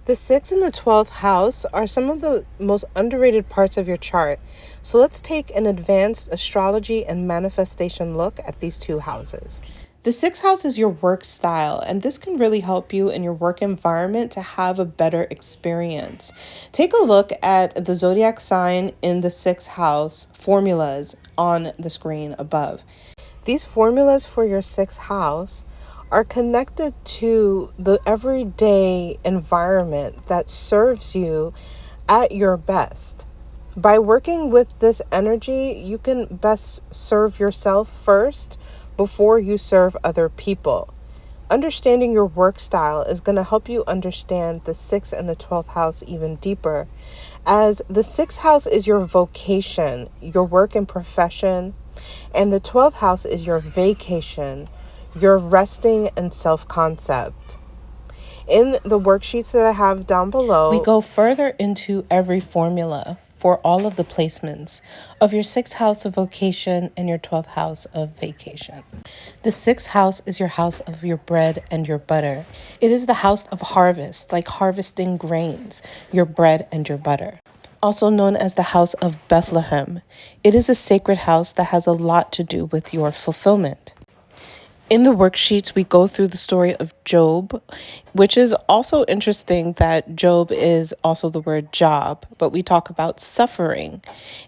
The 6th and the 12th house are some of the most underrated parts of your chart. So let's take an advanced astrology and manifestation look at these two houses. The 6th house is your work style, and this can really help you in your work environment to have a better experience. Take a look at the zodiac sign in the 6th house formulas on the screen above. These formulas for your 6th house are connected to the everyday environment that serves you at your best. By working with this energy, you can best serve yourself first before you serve other people. Understanding your work style is going to help you understand the 6th and the 12th house even deeper, as the 6th house is your vocation, your work and profession, and the 12th house is your vacation, your resting and self-concept. In the worksheets that I have down below, we go further into every formula for all of the placements of your 6th house of vocation and your 12th house of vacation. The 6th house is your house of your bread and your butter. It is the house of harvest, like harvesting grains, your bread and your butter. Also known as the house of Bethlehem. It is a sacred house that has a lot to do with your fulfillment. In the worksheets, we go through the story of Job, which is also interesting that Job is also the word job, but we talk about suffering.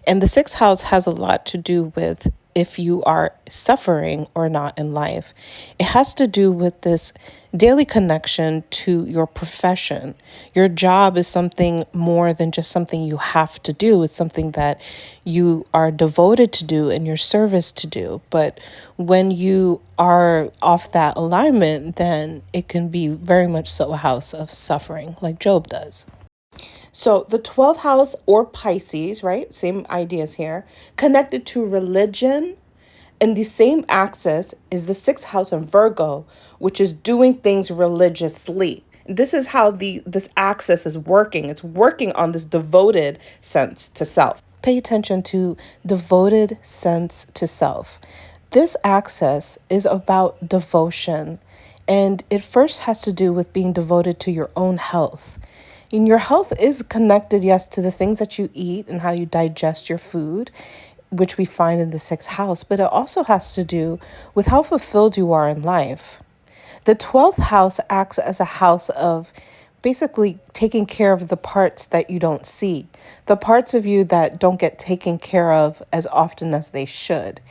And the 6th house has a lot to do with if you are suffering or not in life. It has to do with this daily connection to your profession. Your job is something more than just something you have to do. It's something that you are devoted to do and your service to do. But when you are off that alignment, then it can be very much so a house of suffering, like Job does. So the 12th house or Pisces, right? Same ideas here, connected to religion. And the same axis is the 6th house of Virgo, which is doing things religiously. This is how this axis is working. It's working on this devoted sense to self. Pay attention to devoted sense to self. This axis is about devotion, and it first has to do with being devoted to your own health. And your health is connected, yes, to the things that you eat and how you digest your food, which we find in the 6th house, but it also has to do with how fulfilled you are in life. The 12th house acts as a house of basically taking care of the parts that you don't see, the parts of you that don't get taken care of as often as they should.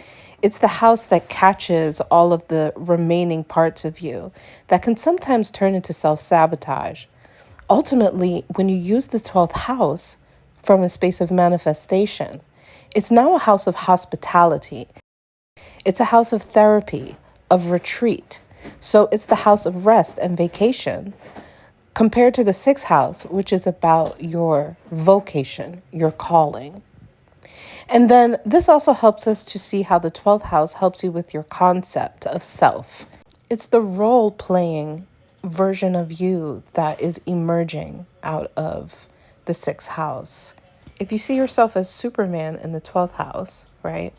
It's the house that catches all of the remaining parts of you that can sometimes turn into self-sabotage. Ultimately, when you use the 12th house from a space of manifestation, it's now a house of hospitality. It's a house of therapy, of retreat. So it's the house of rest and vacation, compared to the 6th house, which is about your vocation, your calling. And then this also helps us to see how the 12th house helps you with your concept of self. It's the role-playing version of you that is emerging out of the 6th house. If you see yourself as Superman in the 12th house, right,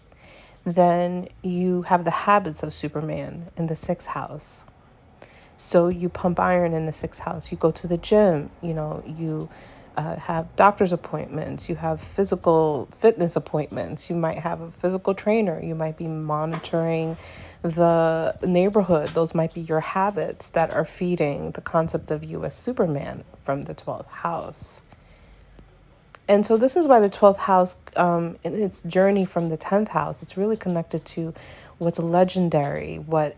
then you have the habits of Superman in the 6th house. So you pump iron in the 6th house. You go to the gym, you have doctor's appointments. You have physical fitness appointments. You might have a physical trainer. You might be monitoring the neighborhood. Those might be your habits that are feeding the concept of you as Superman from the 12th house. And so this is why the 12th house, in its journey from the 10th house, it's really connected to what's legendary, what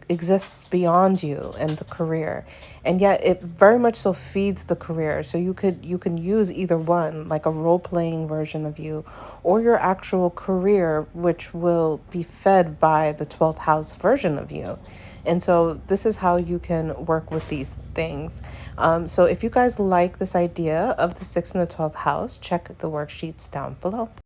exists beyond you and the career. And yet it very much so feeds the career. So you can use either one, like a role-playing version of you, or your actual career, which will be fed by the 12th house version of you. And so this is how you can work with these things. So if you guys like this idea of the 6th and the 12th house, check the worksheets down below.